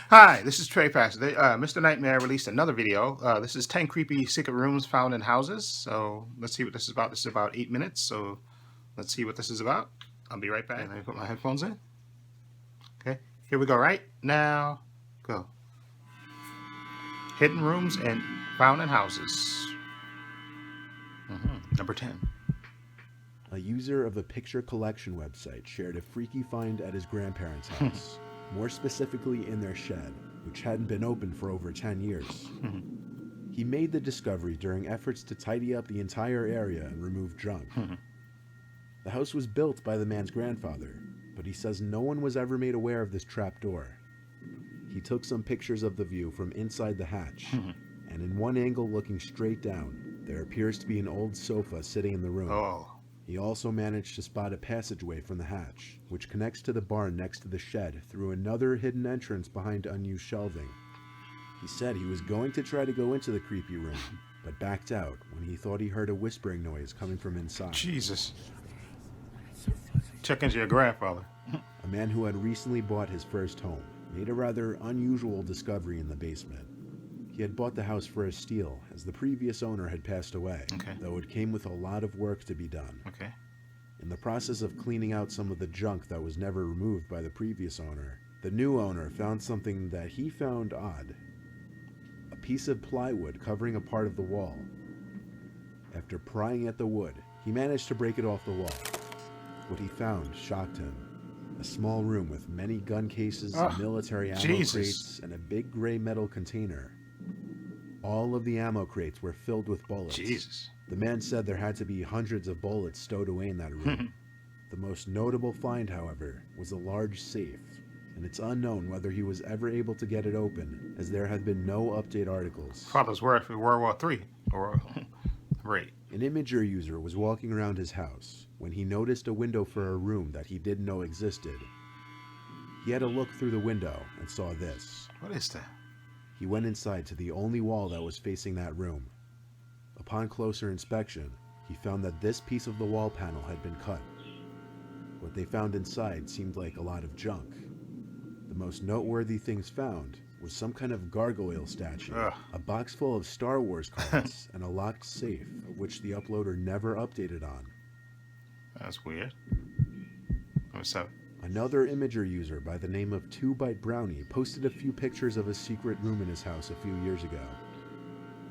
Hi, this is Trey Pastor. Mr. Nightmare released another video. This is 10 creepy secret rooms found in houses. So let's see what this is about. This is about 8 minutes. So let's see what this is about. I'll be right back. Okay, let me put my headphones in. Okay, here we go. Right now, go. Hidden rooms and found in houses. Number 10. A user of a picture collection website shared a freaky find at his grandparents' house, more specifically in their shed, which hadn't been opened for over 10 years. He made the discovery during efforts to tidy up the entire area and remove junk. The house was built by the man's grandfather, but he says no one was ever made aware of this trapdoor. He took some pictures of the view from inside the hatch, and in one angle looking straight down, there appears to be an old sofa sitting in the room. Oh. He also managed to spot a passageway from the hatch, which connects to the barn next to the shed through another hidden entrance behind unused shelving. He said he was going to try to go into the creepy room, but backed out when he thought he heard a whispering noise coming from inside. Jesus. Check into your grandfather. A man who had recently bought his first home made a rather unusual discovery in the basement. He had bought the house for a steal, as the previous owner had passed away, though it came with a lot of work to be done. In the process of cleaning out some of the junk that was never removed by the previous owner, the new owner found something that he found odd. A piece of plywood covering a part of the wall. After prying at the wood, he managed to break it off the wall. What he found shocked him. A small room with many gun cases, military ammo crates, and a big gray metal container. All of the ammo crates were filled with bullets. Jesus. The man said there had to be hundreds of bullets stowed away in that room. The most notable find, however, was a large safe, and it's unknown whether he was ever able to get it open, as there have been no update articles. Father's word for World War III. Or right. An Imager user was walking around his house when he noticed a window for a room that he didn't know existed. He had a look through the window and saw this. What is that? He went inside to the only wall that was facing that room. Upon closer inspection, he found that this piece of the wall panel had been cut. What they found inside seemed like a lot of junk. The most noteworthy things found was some kind of gargoyle statue, a box full of Star Wars cards, and a locked safe, of which the uploader never updated on. That's weird. What's up? Another Imager user by the name of 2Byte Brownie posted a few pictures of a secret room in his house a few years ago.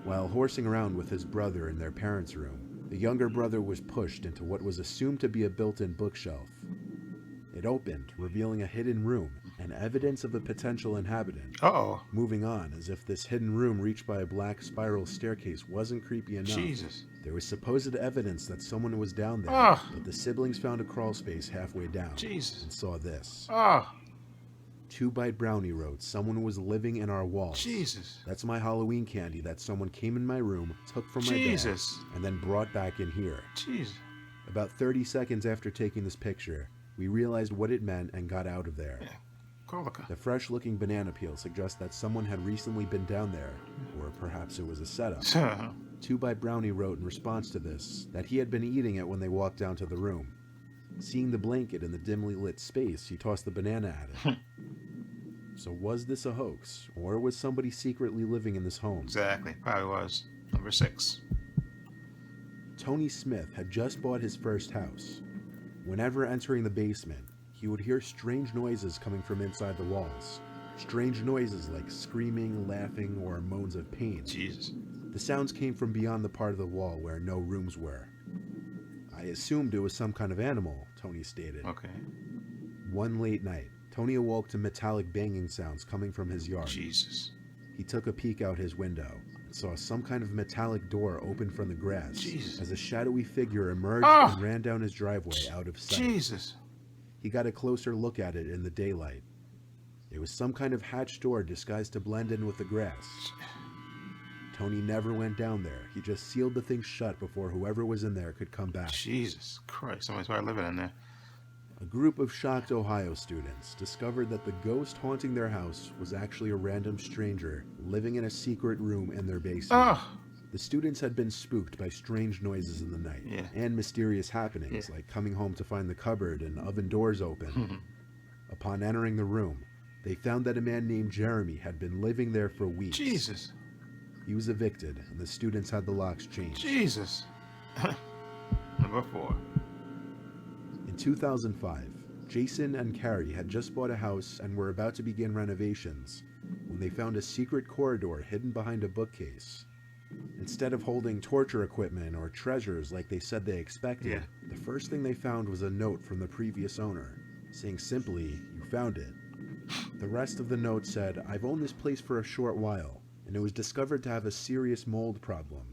While horsing around with his brother in their parents' room, the younger brother was pushed into what was assumed to be a built-in bookshelf. It opened, revealing a hidden room and evidence of a potential inhabitant. Moving on, as if this hidden room reached by a black spiral staircase wasn't creepy enough. Jesus. There was supposed evidence that someone was down there, but the siblings found a crawl space halfway down and saw this. 2Byte Brownie wrote, "Someone was living in our walls. Jesus. That's my Halloween candy that someone came in my room, took from my bed, and then brought back in here." Jesus. About 30 seconds after taking this picture, we realized what it meant and got out of there. The fresh-looking banana peel suggests that someone had recently been down there, or perhaps it was a setup. 2Byte Brownie wrote in response to this that he had been eating it when they walked down to the room. Seeing the blanket in the dimly lit space, he tossed the banana at it. So was this a hoax, or was somebody secretly living in this home? Exactly, probably was. Number 6. Tony Smith had just bought his first house. Whenever entering the basement, he would hear strange noises coming from inside the walls. Strange noises like screaming, laughing, or moans of pain. Jesus. The sounds came from beyond the part of the wall where no rooms were. "I assumed it was some kind of animal," Tony stated. One late night, Tony awoke to metallic banging sounds coming from his yard. Jesus. He took a peek out his window and saw some kind of metallic door open from the grass as a shadowy figure emerged and ran down his driveway out of sight. Jesus. He got a closer look at it in the daylight. It was some kind of hatch door disguised to blend in with the grass. Tony never went down there. He just sealed the thing shut before whoever was in there could come back. Jesus Christ, somebody's probably living in there. A group of shocked Ohio students discovered that the ghost haunting their house was actually a random stranger living in a secret room in their basement. The students had been spooked by strange noises in the night and mysterious happenings like coming home to find the cupboard and oven doors open. Upon entering the room, They found that a man named Jeremy had been living there for weeks. Jesus. He was evicted, and the students had the locks changed. Jesus. Number 4. In 2005, Jason and Carrie had just bought a house and were about to begin renovations when they found a secret corridor hidden behind a bookcase. Instead of holding torture equipment or treasures like they said they expected, the first thing they found was a note from the previous owner, saying simply, "You found it." The rest of the note said, "I've owned this place for a short while, and it was discovered to have a serious mold problem,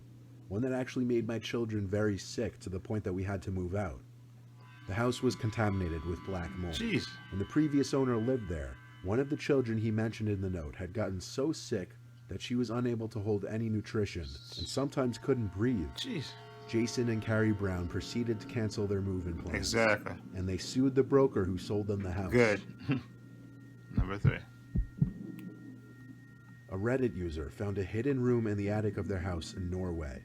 one that actually made my children very sick to the point that we had to move out. The house was contaminated with black mold. Jeez. When the previous owner lived there, one of the children he mentioned in the note had gotten so sick that she was unable to hold any nutrition and sometimes couldn't breathe." Jeez. Jason and Carrie Brown proceeded to cancel their move-in plans. Exactly. And they sued the broker who sold them the house. Good. Number 3. A Reddit user found a hidden room in the attic of their house in Norway.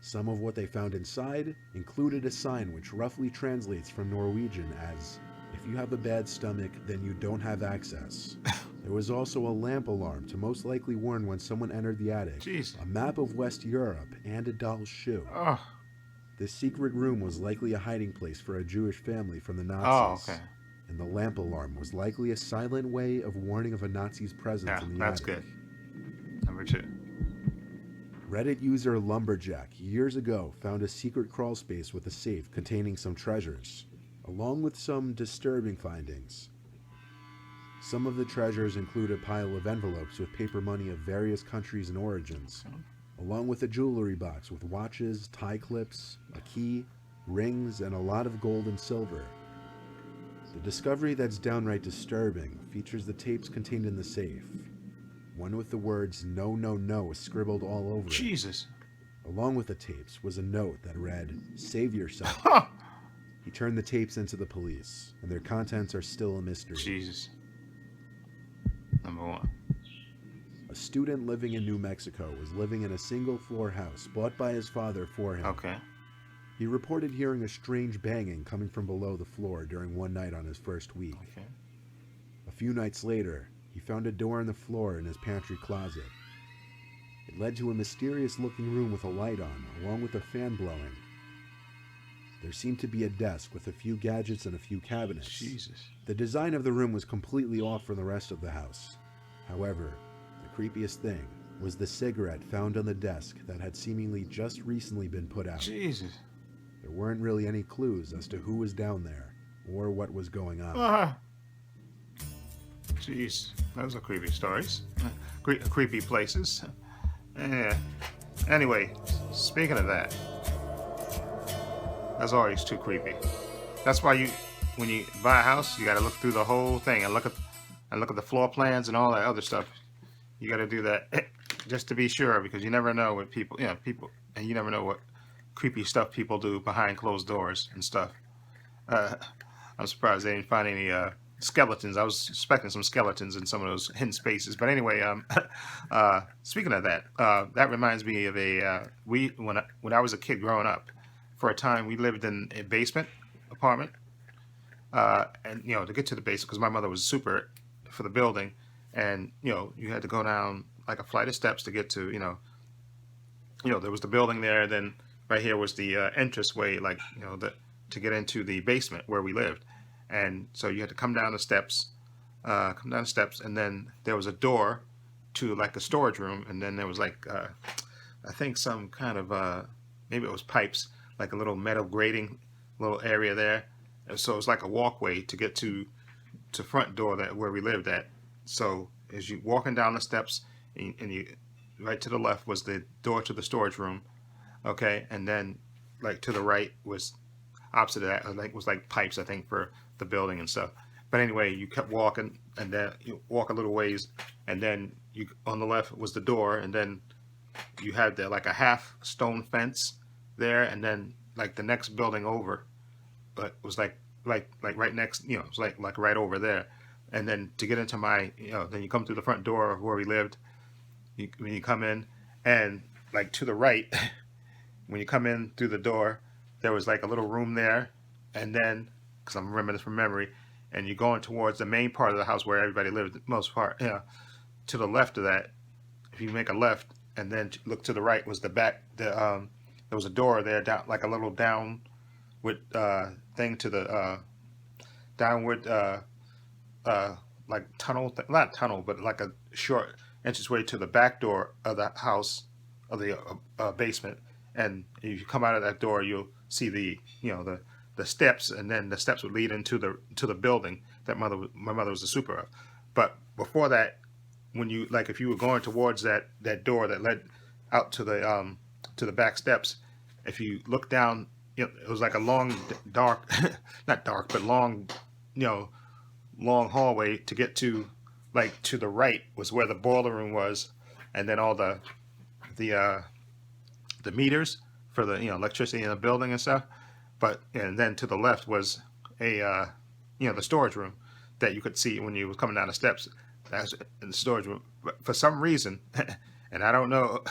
Some of what they found inside included a sign which roughly translates from Norwegian as, "If you have a bad stomach, then you don't have access." There was also a lamp alarm to most likely warn when someone entered the attic, Jeez. a map of West Europe, and a doll's shoe. Oh. This secret room was likely a hiding place for a Jewish family from the Nazis. Oh, okay. And the lamp alarm was likely a silent way of warning of a Nazi's presence in the that's attic. good. Number 2. Reddit user Lumberjack years ago found a secret crawl space with a safe containing some treasures, along with some disturbing findings. Some of the treasures include a pile of envelopes with paper money of various countries and origins, along with a jewelry box with watches, tie clips, a key, rings, and a lot of gold and silver. The discovery that's downright disturbing features the tapes contained in the safe, one with the words "No, no, no" scribbled all over it. Jesus. Along with the tapes was a note that read, "Save yourself." Huh. He turned the tapes into the police, and their contents are still a mystery. Jesus. Number 1. A student living in New Mexico was living in a single-floor house bought by his father for him. Okay. He reported hearing a strange banging coming from below the floor during one night on his first week. Okay. A few nights later, he found a door in the floor in his pantry closet. It led to a mysterious-looking room with a light on, along with a fan blowing. There seemed to be a desk with a few gadgets and a few cabinets. Jesus. The design of the room was completely off from the rest of the house. However, the creepiest thing was the cigarette found on the desk that had seemingly just recently been put out. Jesus. There weren't really any clues as to who was down there or what was going on. Ah. Jeez. Those are creepy stories. Creepy places. Yeah. Anyway, speaking of that, that's always too creepy. That's why when you buy a house, you got to look through the whole thing and look at the floor plans and all that other stuff. You got to do that just to be sure, because you never know what people, and you never know what creepy stuff people do behind closed doors and stuff. I'm surprised they didn't find any skeletons. I was suspecting some skeletons in some of those hidden spaces. But anyway, speaking of that, that reminds me of when I was a kid growing up. For a time, we lived in a basement apartment, and to get to the basement, because my mother was super for the building, and you had to go down like a flight of steps to get to there was the building there, then right here was the entranceway, to get into the basement where we lived, and so you had to come down the steps, and then there was a door to like a storage room, and then there was I think some kind of maybe it was pipes, like a little metal grating little area there. And so it's like a walkway to get to front door where we lived at. So as you walking down the steps, and you right to the left was the door to the storage room, okay, and then like to the right was opposite of that, was like pipes, I think, for the building and stuff. But anyway, you kept walking, and then you walk a little ways, and then on the left was the door, and then you had like a half stone fence there, and then like the next building over, but was like right next, it was like right over there. And then to get into my, then you come through the front door of where we lived. When you come in, and like to the right, when you come in through the door, there was like a little room there, and then, because I'm remembering this from memory, and you're going towards the main part of the house where everybody lived, the most part, to the left of that, if you make a left and then look to the right was the back. There was a door there down, like a little downward thing to the downward like tunnel, not tunnel, but like a short entranceway to the back door of the house, of the basement. And if you come out of that door, you'll see the the steps, and then the steps would lead into the building that my mother was a super of. But before that, when you, like, if you were going towards that door that led out to the back steps, if you look down, it was like a long, dark, not dark, but long, long hallway to get to, like, to the right was where the boiler room was, and then all the meters for the electricity in the building and stuff. And then to the left was the storage room that you could see when you were coming down the steps. That's in the storage room. But for some reason, and I don't know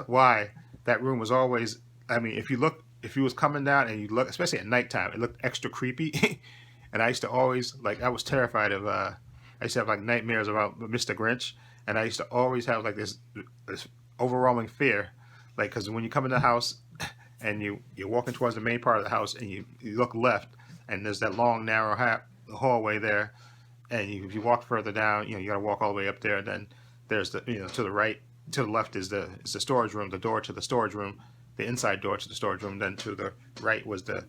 why, that room was always, I mean, if you was coming down and you look, especially at nighttime, it looked extra creepy. And I used to always, like, I was terrified of, I used to have like nightmares about Mr. Grinch. And I used to always have like this overwhelming fear, like, because when you come in the house and you're walking towards the main part of the house and you look left, and there's that long narrow hallway there, and if you walk further down, you got to walk all the way up there. And then there's the to the right, to the left is the storage room, the door to the storage room, the inside door to the storage room. Then to the right was the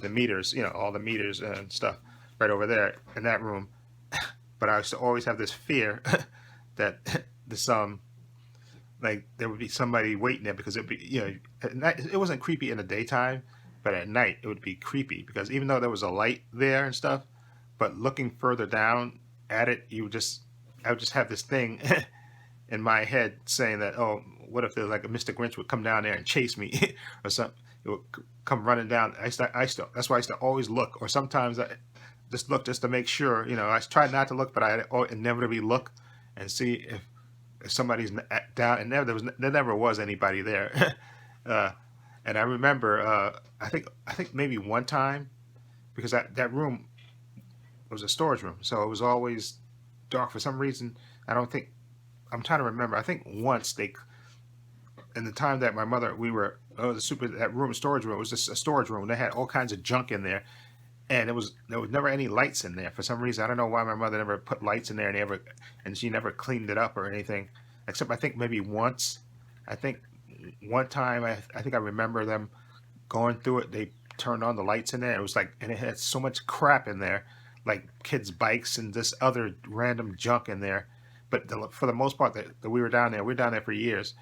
meters, all the meters and stuff right over there in that room. But I used to always have this fear that this like there would be somebody waiting there, because it'd be at night, it wasn't creepy in the daytime, but at night it would be creepy, because even though there was a light there and stuff, but looking further down at it, I would just have this thing in my head saying that, oh, what if there's like a Mr. Grinch would come down there and chase me or something? It would come running down. That's why I used to always look, or sometimes I just look just to make sure. I tried not to look, but I inevitably look and see if somebody's down, and there never was anybody there. And I remember, I think maybe one time, because that room was a storage room, so it was always dark for some reason. I'm trying to remember. I think once in the time that my mother, that storage room was just a storage room. They had all kinds of junk in there, and there was never any lights in there for some reason. I don't know why my mother never put lights in there, and she never cleaned it up or anything, except I think maybe once. I think one time I think I remember them going through it. They turned on the lights in there. It was like, and it had so much crap in there, like kids' bikes and this other random junk in there. But for the most part, that we were down there for years.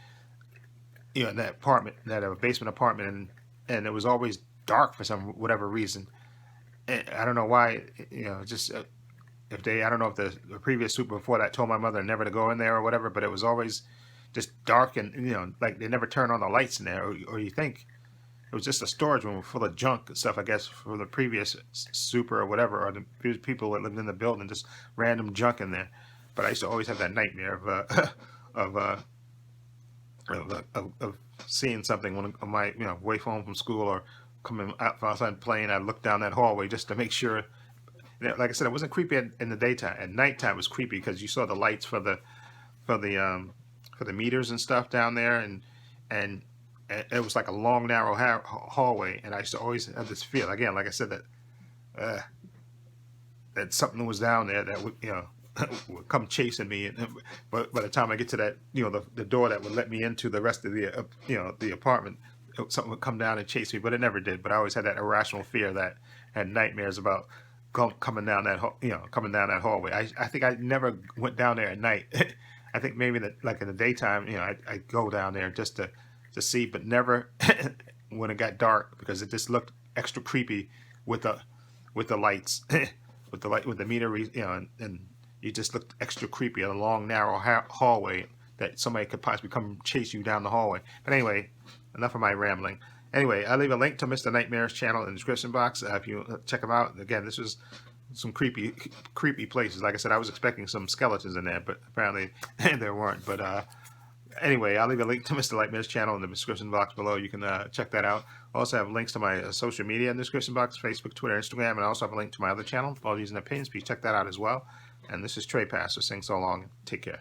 In that apartment, that basement apartment, and it was always dark for whatever reason. And I don't know why. Just I don't know if the previous super before that told my mother never to go in there or whatever. But it was always just dark, and like they never turned on the lights in there, or you think it was just a storage room full of junk and stuff, I guess, for the previous super or whatever, or the people that lived in the building, just random junk in there. But I used to always have that nightmare of seeing something when on my way home from school, or coming outside playing. I looked down that hallway just to make sure. Like I said, it wasn't creepy in the daytime. At nighttime, it was creepy because you saw the lights for the meters and stuff down there, and it was like a long, narrow hallway. And I used to always have this feel, again, like I said, that something was down there that would would come chasing me. But by the time I get to that, the door that would let me into the rest of the the apartment, something would come down and chase me. But it never did. But I always had that irrational fear, that I had nightmares about coming down that hallway. I think I never went down there at night. I think maybe that, like in the daytime, I go down there just to see, but never when it got dark, because it just looked extra creepy with the lights, with the meter, and you just looked extra creepy, a long, narrow hallway that somebody could possibly come chase you down the hallway. But anyway, enough of my rambling. Anyway, I'll leave a link to Mr. Nightmare's channel in the description box if you check him out. Again, this was some creepy places. Like I said, I was expecting some skeletons in there, but apparently there weren't. But Anyway, I'll leave a link to Mr. Lightmare's channel in the description box below. You can check that out. I also have links to my social media in the description box, Facebook, Twitter, Instagram, and I also have a link to my other channel, Apologies and Opinions. Please check that out as well. And this is Trey Pastor saying so long. Take care.